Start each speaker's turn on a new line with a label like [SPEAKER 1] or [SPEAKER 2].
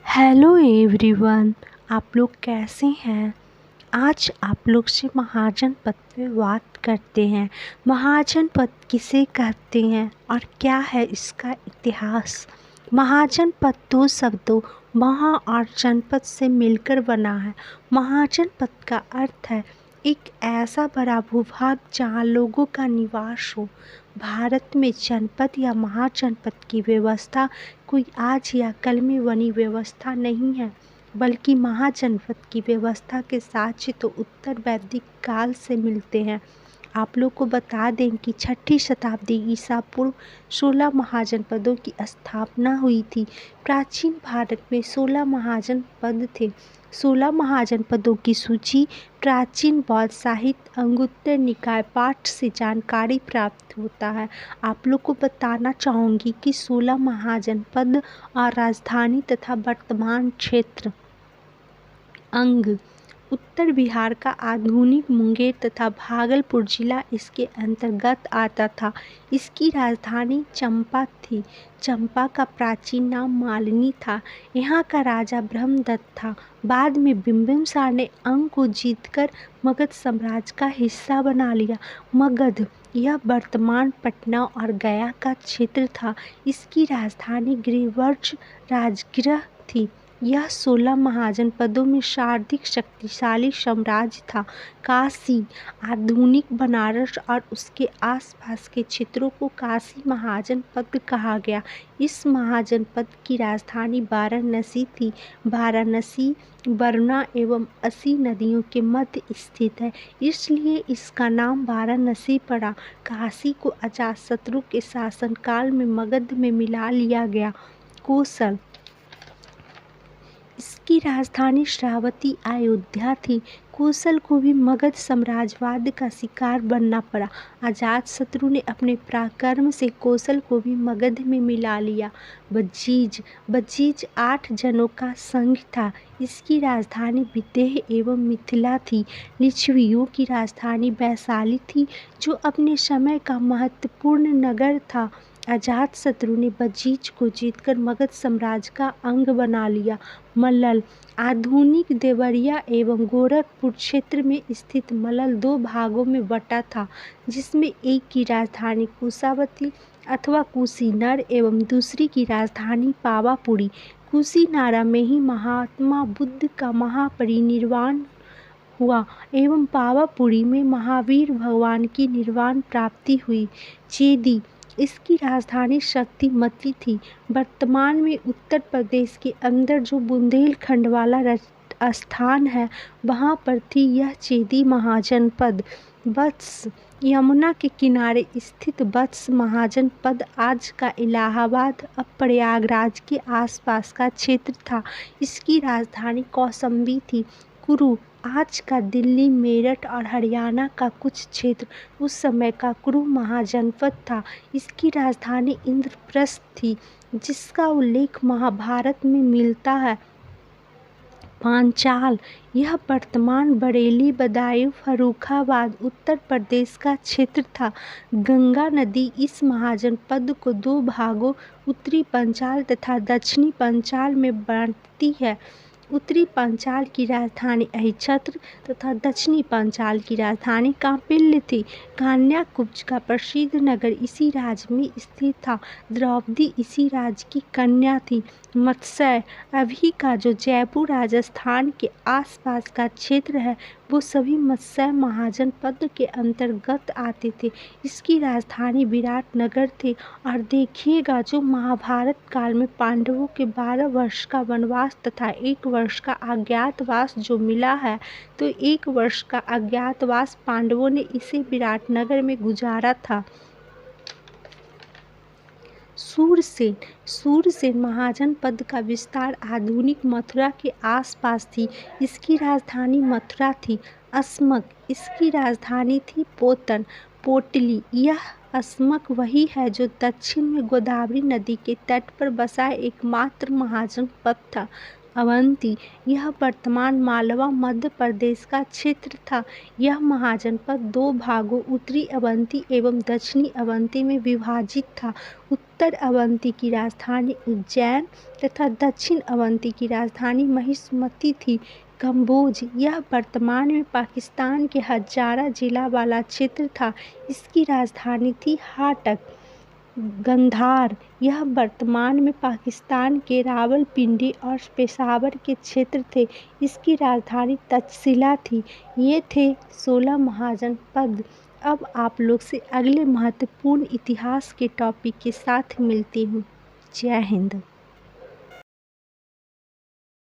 [SPEAKER 1] Hello everyone. आप लोग कैसे हैं। आज आप लोग से महाजनपद पे बात करते हैं। महाजनपद किसे कहते हैं और क्या है इसका इतिहास। महाजनपद दो शब्दों महा और जनपद से मिलकर बना है। महाजनपद का अर्थ है एक ऐसा बड़ा भूभाग जहाँ लोगों का निवास हो। भारत में जनपद या महाजनपद की व्यवस्था कोई आज या कल में बनी व्यवस्था नहीं है, बल्कि महाजनपद की व्यवस्था के साक्ष्य तो उत्तर वैदिक काल से मिलते हैं। आप लोग को बता दें कि 6ठी शताब्दी ईसा पूर्व 16 महाजनपदों की स्थापना हुई थी। प्राचीन भारत में 16 महाजनपद थे। 16 महाजनपदों की सूची प्राचीन बौद्ध साहित्य अंगुत्तर निकाय पाठ से जानकारी प्राप्त होता है। आप लोग को बताना चाहूँगी कि 16 महाजनपद और राजधानी तथा वर्तमान क्षेत्र। अंग उत्तर बिहार का आधुनिक मुंगेर तथा भागलपुर जिला इसके अंतर्गत आता था। इसकी राजधानी चंपा थी। चंपा का प्राचीन नाम मालिनी था। यहाँ का राजा ब्रह्मदत्त था। बाद में बिंबिसार ने अंग को जीतकर मगध साम्राज्य का हिस्सा बना लिया। मगध यह वर्तमान पटना और गया का क्षेत्र था। इसकी राजधानी गिरिवर्ज राजगृह थी। यह 16 महाजनपदों में सर्वाधिक शक्तिशाली साम्राज्य था। काशी आधुनिक बनारस और उसके आसपास के क्षेत्रों को काशी महाजनपद कहा गया। इस महाजनपद की राजधानी वाराणसी थी। वाराणसी वरुणा एवं असी नदियों के मध्य स्थित है, इसलिए इसका नाम वाराणसी पड़ा। काशी को अजातशत्रु के शासनकाल में मगध में मिला लिया गया। कौशल इसकी राजधानी श्रावती अयोध्या थी। कौशल को भी मगध साम्राज्यवाद का शिकार बनना पड़ा। अजातशत्रु ने अपने पराक्रम से कौशल को भी मगध में मिला लिया। बज्जीज 8 जनों का संघ था। इसकी राजधानी विदेह एवं मिथिला थी। लिच्छवियों की राजधानी वैशाली थी, जो अपने समय का महत्वपूर्ण नगर था। अजातशत्रु ने बज्जीज को जीतकर मगध साम्राज्य का अंग बना लिया। मल्ल आधुनिक देवरिया एवं गोरखपुर क्षेत्र में स्थित मल्ल 2 भागों में बटा था, जिसमें एक की राजधानी कुशावती अथवा कुशीनगर एवं दूसरी की राजधानी पावापुरी। कुशीनारा में ही महात्मा बुद्ध का महापरिनिर्वाण हुआ एवं पावापुरी में महावीर भगवान की निर्वाण प्राप्ति हुई। चेदी इसकी राजधानी शक्तिमती थी। वर्तमान में उत्तर प्रदेश के अंदर जो बुंदेलखंड वाला स्थान है, वहाँ पर थी यह चेदी महाजनपद। वत्स यमुना के किनारे स्थित वत्स महाजनपद आज का इलाहाबाद अब प्रयागराज के आसपास का क्षेत्र था। इसकी राजधानी कौशाम्बी थी। कुरु आज का दिल्ली, मेरठ और हरियाणा का कुछ क्षेत्र उस समय का कुरु महाजनपद था। इसकी राजधानी इंद्रप्रस्थ थी, जिसका उल्लेख महाभारत में मिलता है। पांचाल यह वर्तमान बरेली, बदायूं, फर्रुखाबाद उत्तर प्रदेश का क्षेत्र था। गंगा नदी इस महाजनपद को 2 भागों उत्तरी पांचाल तथा दक्षिणी पांचाल में बांटती है। उत्तरी पांचाल की राजधानी अहिच्छत्र तथा दक्षिणी पांचाल की राजधानी कांपिल्य थी। कान्याकुब्ज का प्रसिद्ध नगर इसी राज्य में स्थित था। द्रौपदी इसी राज्य की कन्या थी। मत्स्य अभी का जो जयपुर राजस्थान के आसपास का क्षेत्र है, वो सभी मत्स्य महाजनपद के अंतर्गत आते थे। इसकी राजधानी विराटनगर थी। और देखिएगा, जो महाभारत काल में पांडवों के 12 वर्ष का वनवास तथा 1 वर्ष का अज्ञातवास जो मिला है, तो 1 वर्ष का अज्ञातवास पांडवों ने इसे विराटनगर में गुजारा था। सूरसेन महाजनपद का विस्तार आधुनिक मथुरा के आसपास थी। इसकी राजधानी मथुरा थी। अस्मक इसकी राजधानी थी पोटली यह अस्मक वही है जो दक्षिण में गोदावरी नदी के तट पर बसा एकमात्र महाजनपद था। अवंती, यह वर्तमान मालवा मध्य प्रदेश का क्षेत्र था। यह महाजनपद दो भागों उत्तरी अवंती एवं दक्षिणी अवंती में विभाजित था। उत्तर अवंती की राजधानी उज्जैन तथा दक्षिण अवंती की राजधानी महिष्मती थी। कम्बोज, यह वर्तमान में पाकिस्तान के हजारा जिला वाला क्षेत्र था। इसकी राजधानी थी हाटक। गंधार, यह वर्तमान में पाकिस्तान के रावलपिंडी और पेशावर के क्षेत्र थे। इसकी राजधानी तक्षशिला थी। ये थे 16 महाजनपद। अब आप लोग से अगले महत्वपूर्ण इतिहास के टॉपिक के साथ मिलती हूँ। जय हिंद।